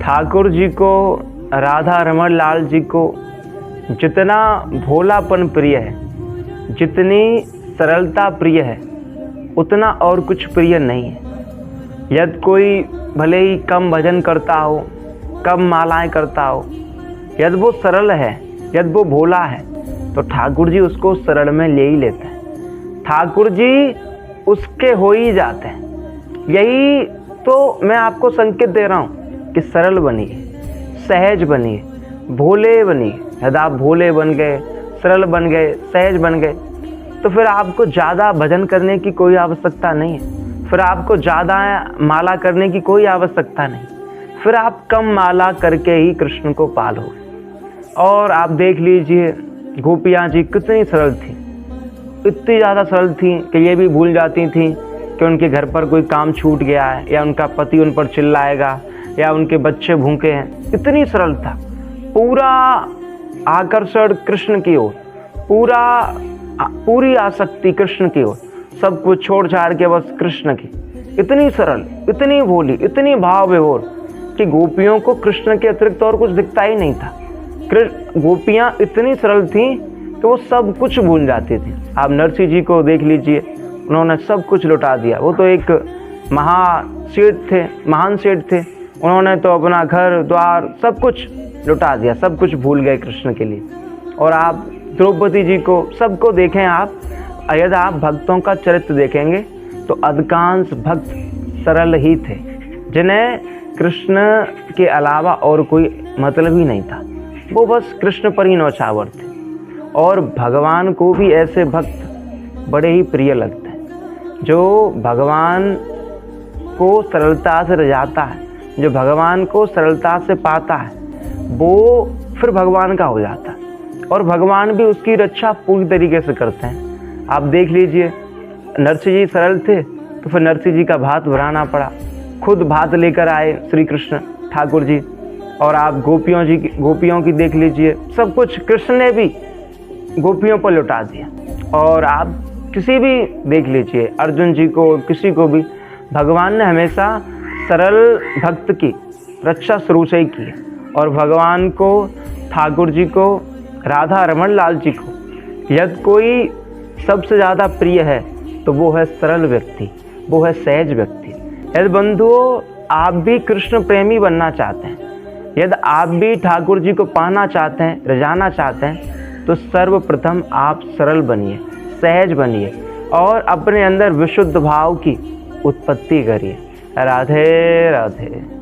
ठाकुर जी को, राधा रमण लाल जी को जितना भोलापन प्रिय है, जितनी सरलता प्रिय है, उतना और कुछ प्रिय नहीं है। यदि कोई भले ही कम भजन करता हो, कम मालाएं करता हो, यदि वो सरल है, यदि वो भोला है, तो ठाकुर जी उसको सरल में ले ही लेते हैं। ठाकुर जी उसके हो ही जाते हैं। यही तो मैं आपको संकेत दे रहा हूँ कि सरल बनिए, सहज बनिए, भोले बनिए। यदि आप भोले बन गए, सरल बन गए, सहज बन गए, तो फिर आपको ज़्यादा भजन करने की कोई आवश्यकता नहीं है। फिर आपको ज़्यादा माला करने की कोई आवश्यकता नहीं। फिर आप कम माला करके ही कृष्ण को पालोगे। और आप देख लीजिए, गोपियाँ जी कितनी सरल थी, इतनी ज़्यादा सरल थी कि ये भी भूल जाती थी कि उनके घर पर कोई काम छूट गया है, या उनका पति उन पर चिल्लाएगा, या उनके बच्चे भूखे हैं। इतनी सरल था, पूरा आकर्षण कृष्ण की ओर, पूरी आसक्ति कृष्ण की ओर, सब कुछ छोड़ छाड़ के बस कृष्ण की। इतनी सरल, इतनी भोली, इतनी भाव विभोर कि गोपियों को कृष्ण के अतिरिक्त और कुछ दिखता ही नहीं था। गोपियाँ इतनी सरल थीं कि वो सब कुछ भूल जाती थी। आप नरसिंह जी को देख लीजिए, उन्होंने सब कुछ लुटा दिया। वो तो एक महान सेठ थे। उन्होंने तो अपना घर द्वार सब कुछ लुटा दिया, सब कुछ भूल गए कृष्ण के लिए। और आप द्रौपदी जी को, सबको देखें आप, यदि आप भक्तों का चरित्र देखेंगे तो अधिकांश भक्त सरल ही थे, जिन्हें कृष्ण के अलावा और कोई मतलब ही नहीं था। वो बस कृष्ण पर ही नौछावर थे। और भगवान को भी ऐसे भक्त बड़े ही प्रिय लगते हैं, जो भगवान को सरलता से रजाता है, जो भगवान को सरलता से पाता है, वो फिर भगवान का हो जाता है। और भगवान भी उसकी रक्षा पूरी तरीके से करते हैं। आप देख लीजिए, नरसिंह जी सरल थे तो फिर नरसिंह जी का भात भराना पड़ा, खुद भात लेकर आए श्री कृष्ण ठाकुर जी। और आप गोपियों की देख लीजिए, सब कुछ कृष्ण ने भी गोपियों पर लुटा दिया। और आप किसी भी देख लीजिए, अर्जुन जी को, किसी को भी भगवान ने हमेशा सरल भक्त की रक्षा शुरू से ही की है। और भगवान को, ठाकुर जी को, राधा रमण लाल जी को यदि कोई सबसे ज़्यादा प्रिय है तो वो है सरल व्यक्ति, वो है सहज व्यक्ति। यदि बंधुओं आप भी कृष्ण प्रेमी बनना चाहते हैं, यदि आप भी ठाकुर जी को पाना चाहते हैं, रजाना चाहते हैं, तो सर्वप्रथम आप सरल बनिए, सहज बनिए और अपने अंदर विशुद्ध भाव की उत्पत्ति करिए। राधे राधे।